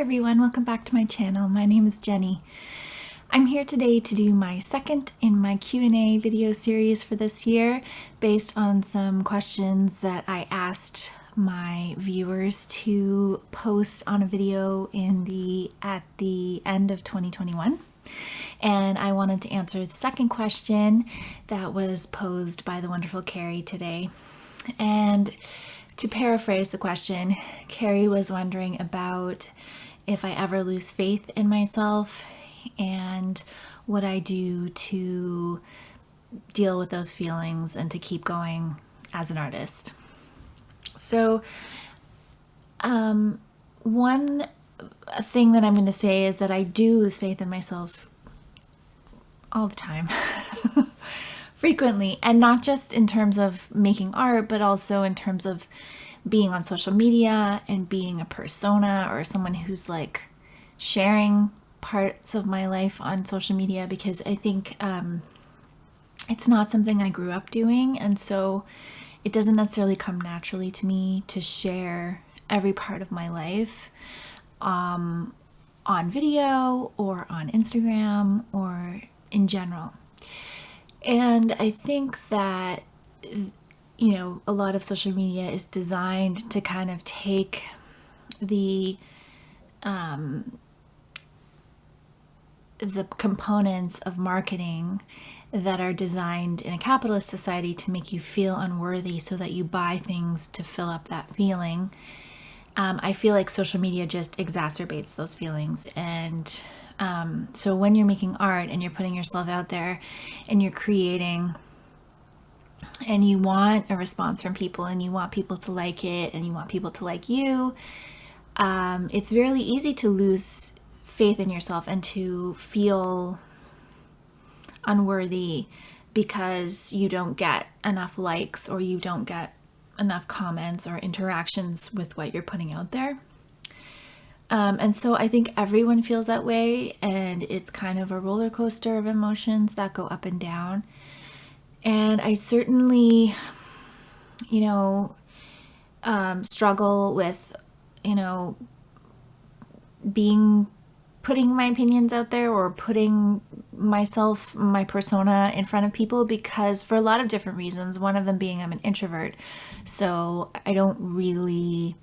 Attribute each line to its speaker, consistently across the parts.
Speaker 1: everyone, welcome back to my channel. My name is Jenny. I'm here today to do my second in my Q&A video series for this year based on some questions that I asked my viewers to post on a video at the end of 2021. And I wanted to answer the second question that was posed by the wonderful Carrie today. And to paraphrase the question, Carrie was wondering about if I ever lose faith in myself and what I do to deal with those feelings and to keep going as an artist. So, one thing that I'm going to say is that I do lose faith in myself all the time. Frequently, and not just in terms of making art, but also in terms of being on social media and being a persona or someone who's like sharing parts of my life on social media, because I think it's not something I grew up doing, and so it doesn't necessarily come naturally to me to share every part of my life on video or on Instagram or in general. And I think that, a lot of social media is designed to kind of take the components of marketing that are designed in a capitalist society to make you feel unworthy so that you buy things to fill up that feeling. I feel like social media just exacerbates those feelings. And so when you're making art and you're putting yourself out there and you're creating and you want a response from people and you want people to like it and you want people to like you, it's really easy to lose faith in yourself and to feel unworthy because you don't get enough likes or you don't get enough comments or interactions with what you're putting out there. And so I think everyone feels that way, and it's kind of a roller coaster of emotions that go up and down. And I certainly, struggle with, putting my opinions out there or putting myself, my persona in front of people, because for a lot of different reasons, one of them being I'm an introvert. So I don't really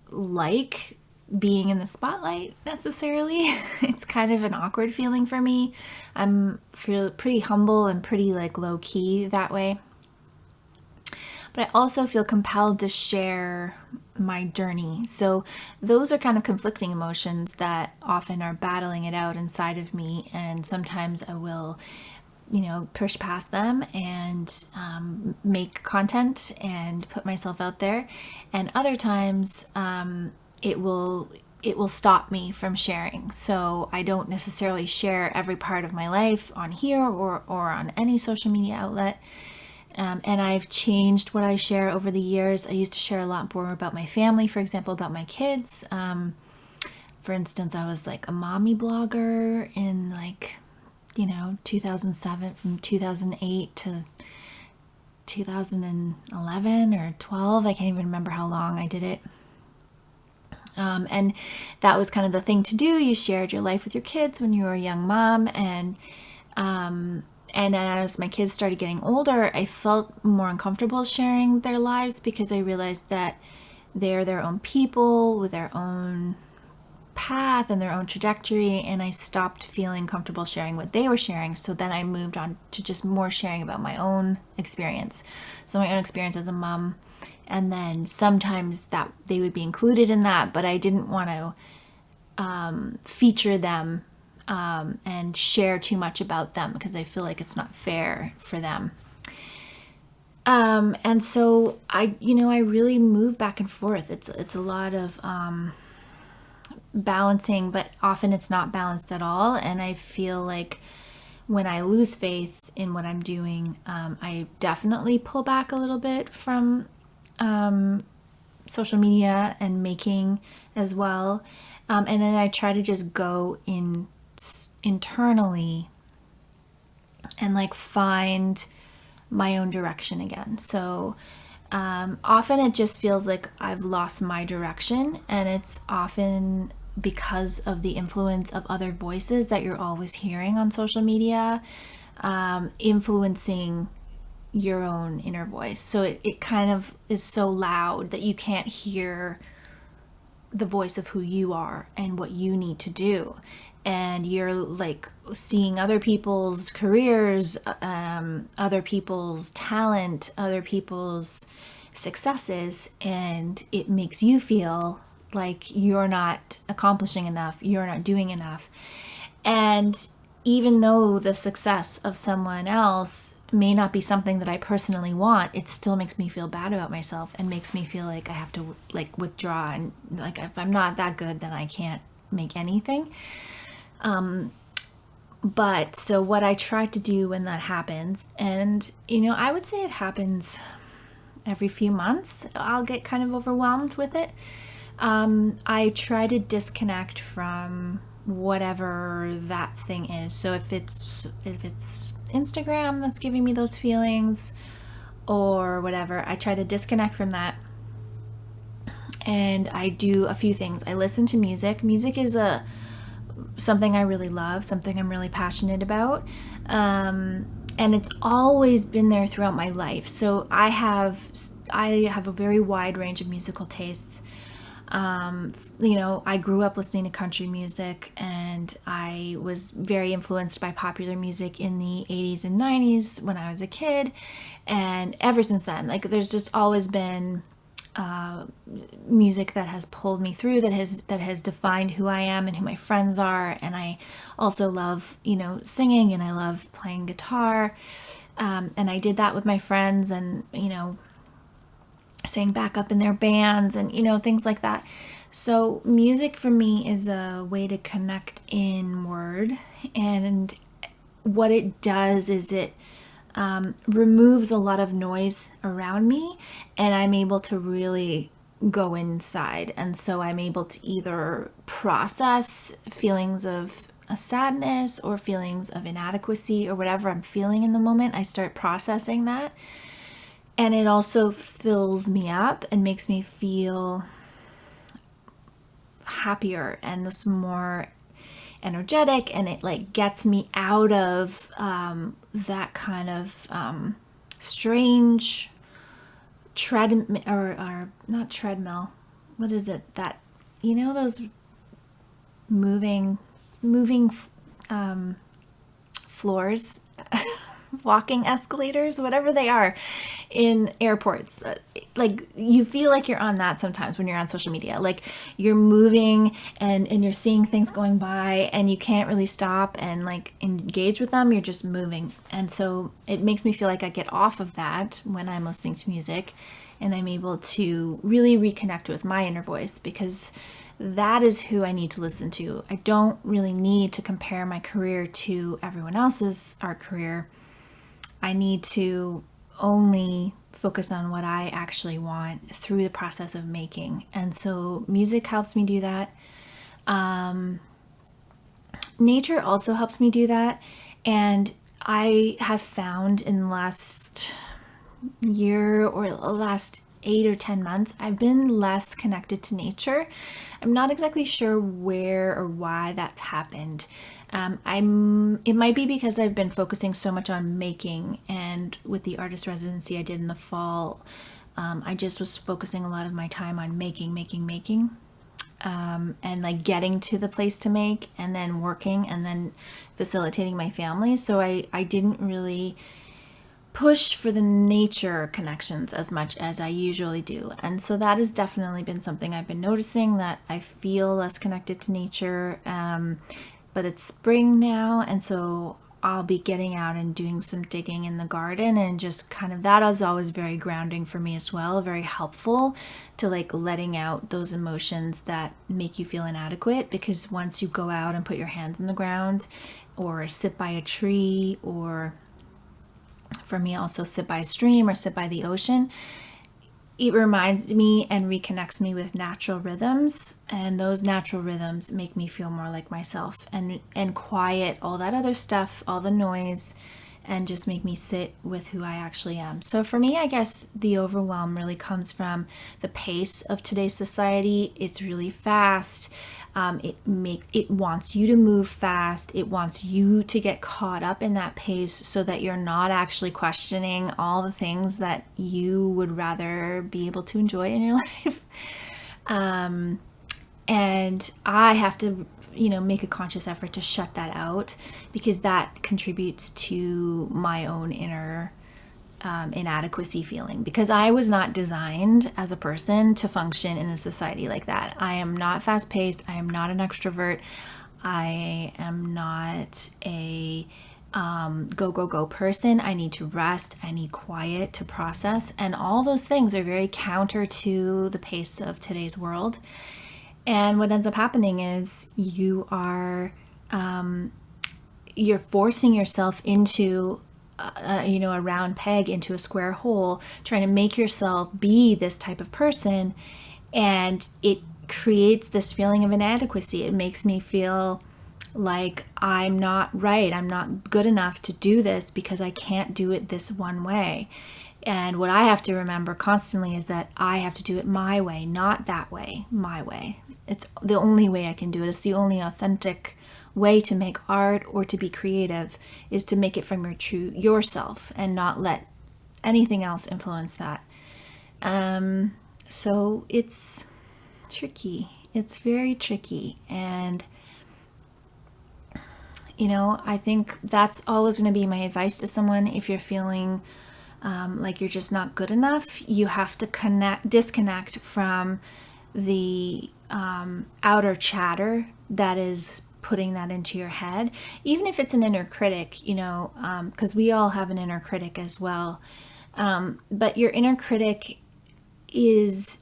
Speaker 1: like being in the spotlight necessarily. It's kind of an awkward feeling for me. Feel pretty humble and pretty like low key that way. But I also feel compelled to share my journey. So those are kind of conflicting emotions that often are battling it out inside of me. And sometimes I will, push past them and make content and put myself out there. And other times it will stop me from sharing. So I don't necessarily share every part of my life on here or on any social media outlet. And I've changed what I share over the years. I used to share a lot more about my family, for example, about my kids. For instance, I was like a mommy blogger in 2007, from 2008 to 2011 or 12. I can't even remember how long I did it. And that was kind of the thing to do. You shared your life with your kids when you were a young mom. And as my kids started getting older, I felt more uncomfortable sharing their lives because I realized that they're their own people with their own path and their own trajectory, and I stopped feeling comfortable sharing what they were sharing. So then I moved on to just more sharing about my own experience. So my own experience as a mom, and then sometimes that they would be included in that, but I didn't want to feature them and share too much about them because I feel like it's not fair for them. And so I really move back and forth. It's a lot of balancing, but often it's not balanced at all. And I feel like when I lose faith in what I'm doing, I definitely pull back a little bit from social media and making as well. And then I try to just go internally and find my own direction again. So Often it just feels like I've lost my direction, and it's often because of the influence of other voices that you're always hearing on social media, influencing your own inner voice. So it kind of is so loud that you can't hear the voice of who you are and what you need to do. And you're like seeing other people's careers, other people's talent, other people's successes, and it makes you feel like you're not accomplishing enough, you're not doing enough. And even though the success of someone else may not be something that I personally want, it still makes me feel bad about myself and makes me feel like I have to like withdraw, and like if I'm not that good, then I can't make anything. But so what I try to do when that happens, and I would say it happens every few months, I'll get kind of overwhelmed with it. I try to disconnect from whatever that thing is. So if it's Instagram that's giving me those feelings or whatever, I try to disconnect from that. And I do a few things. I listen to music. Music is something I really love, something I'm really passionate about. And it's always been there throughout my life. So I have a very wide range of musical tastes. I grew up listening to country music, and I was very influenced by popular music in the 80s and 90s when I was a kid. And ever since then, like, there's just always been music that has pulled me through, that has defined who I am and who my friends are. And I also love, singing, and I love playing guitar. And I did that with my friends, and, sang backup in their bands, and things like that. So music for me is a way to connect inward, and what it does is it removes a lot of noise around me, and I'm able to really go inside. And so I'm able to either process feelings of a sadness or feelings of inadequacy or whatever I'm feeling in the moment. I start processing that. And it also fills me up and makes me feel happier and this more energetic, and it like gets me out of that kind of strange treadmill, or not treadmill. What is it? That, those moving floors, walking escalators, whatever they are in airports. Like, you feel like you're on that sometimes when you're on social media. Like, you're moving and you're seeing things going by, and you can't really stop and like engage with them. You're just moving. And so it makes me feel like I get off of that when I'm listening to music, and I'm able to really reconnect with my inner voice, because that is who I need to listen to. I don't really need to compare my career to everyone else's art career. I need to only focus on what I actually want through the process of making. And so music helps me do that. Nature also helps me do that. And I have found in the last year or the last 8 or 10 months, I've been less connected to nature. I'm not exactly sure where or why that's happened. It might be because I've been focusing so much on making, and with the artist residency I did in the fall, I just was focusing a lot of my time on making, and like getting to the place to make, and then working, and then facilitating my family. So I didn't really push for the nature connections as much as I usually do. And so that has definitely been something I've been noticing, that I feel less connected to nature. But it's spring now, and so I'll be getting out and doing some digging in the garden, and just kind of, that is always very grounding for me as well, very helpful to like letting out those emotions that make you feel inadequate. Because once you go out and put your hands in the ground, or sit by a tree, or for me also sit by a stream or sit by the ocean, it reminds me and reconnects me with natural rhythms, and those natural rhythms make me feel more like myself, and quiet all that other stuff, all the noise, and just make me sit with who I actually am. So for me, I guess the overwhelm really comes from the pace of today's society. It's really fast. It wants you to move fast. It wants you to get caught up in that pace so that you're not actually questioning all the things that you would rather be able to enjoy in your life. And I have to, make a conscious effort to shut that out, because that contributes to my own inner inadequacy feeling, because I was not designed as a person to function in a society like that. I am not fast paced. I am not an extrovert. I am not a go person. I need to rest. I need quiet to process. And all those things are very counter to the pace of today's world. And what ends up happening is you're forcing yourself into a round peg into a square hole, trying to make yourself be this type of person. And it creates this feeling of inadequacy. It makes me feel like I'm not right. I'm not good enough to do this because I can't do it this one way. And what I have to remember constantly is that I have to do it my way, not that way, my way. It's the only way I can do it. It's the only authentic way to make art or to be creative, is to make it from your true yourself and not let anything else influence that. So it's tricky. It's very tricky. And I think that's always going to be my advice to someone. If you're feeling like you're just not good enough, you have to disconnect from the outer chatter that is putting that into your head, even if it's an inner critic, because we all have an inner critic as well. But your inner critic is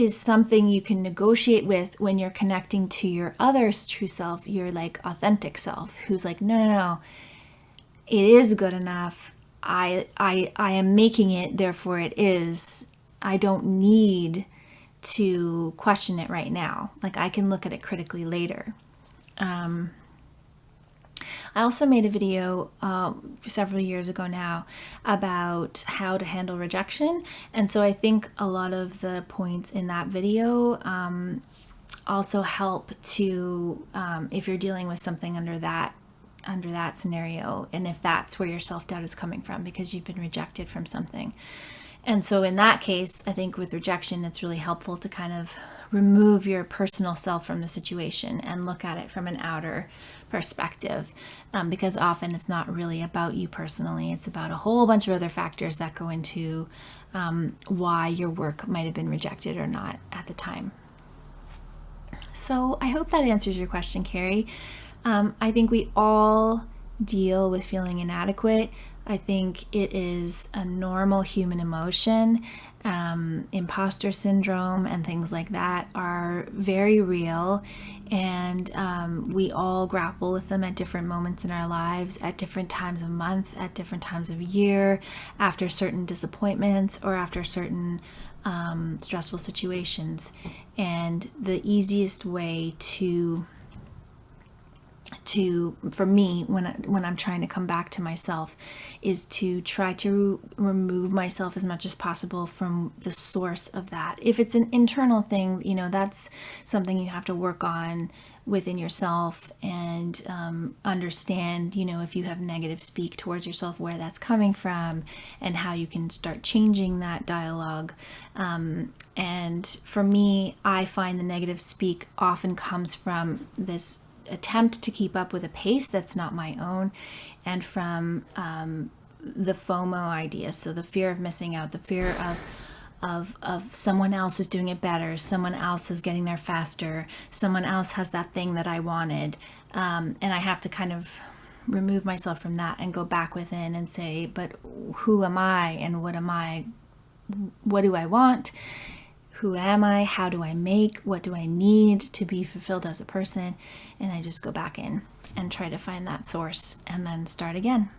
Speaker 1: something you can negotiate with when you're connecting to your other true self, your like authentic self, who's like, no, it is good enough. I am making it, therefore it is. I don't need to question it right now. Like, I can look at it critically later. I also made a video several years ago now about how to handle rejection. And so I think a lot of the points in that video also help to, if you're dealing with something under that scenario, and if that's where your self-doubt is coming from because you've been rejected from something. And so in that case, I think with rejection, it's really helpful to kind of remove your personal self from the situation and look at it from an outer perspective, because often it's not really about you personally. It's about a whole bunch of other factors that go into why your work might have been rejected or not at the time. So I hope that answers your question, Carrie. I think we all deal with feeling inadequate. I think it is a normal human emotion. Imposter syndrome and things like that are very real, and we all grapple with them at different moments in our lives, at different times of month, at different times of year, after certain disappointments or after certain stressful situations. And the easiest way for me, when I'm trying to come back to myself, is to try to remove myself as much as possible from the source of that. If it's an internal thing, that's something you have to work on within yourself and understand, if you have negative speak towards yourself, where that's coming from and how you can start changing that dialogue. And for me, I find the negative speak often comes from this attempt to keep up with a pace that's not my own, and from the FOMO idea, so the fear of missing out, the fear of someone else is doing it better, someone else is getting there faster, someone else has that thing that I wanted, and I have to kind of remove myself from that and go back within and say, but who am I and what am I? What do I want? Who am I? How do I make? What do I need to be fulfilled as a person? And I just go back in and try to find that source and then start again.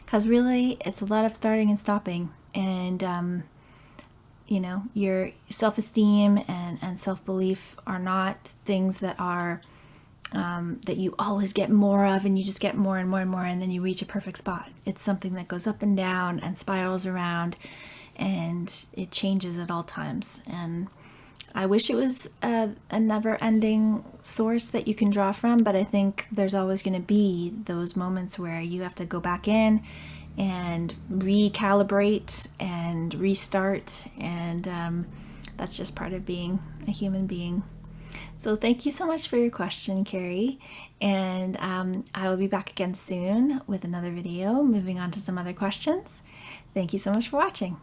Speaker 1: Because really, it's a lot of starting and stopping. And, your self-esteem and self-belief are not things that are that you always get more of, and you just get more and more and more, and then you reach a perfect spot. It's something that goes up and down and spirals around, and it changes at all times. And I wish it was a never-ending source that you can draw from, but I think there's always going to be those moments where you have to go back in and recalibrate and restart, and that's just part of being a human being. So thank you so much for your question, Carrie, and I will be back again soon with another video, moving on to some other questions. Thank you so much for watching.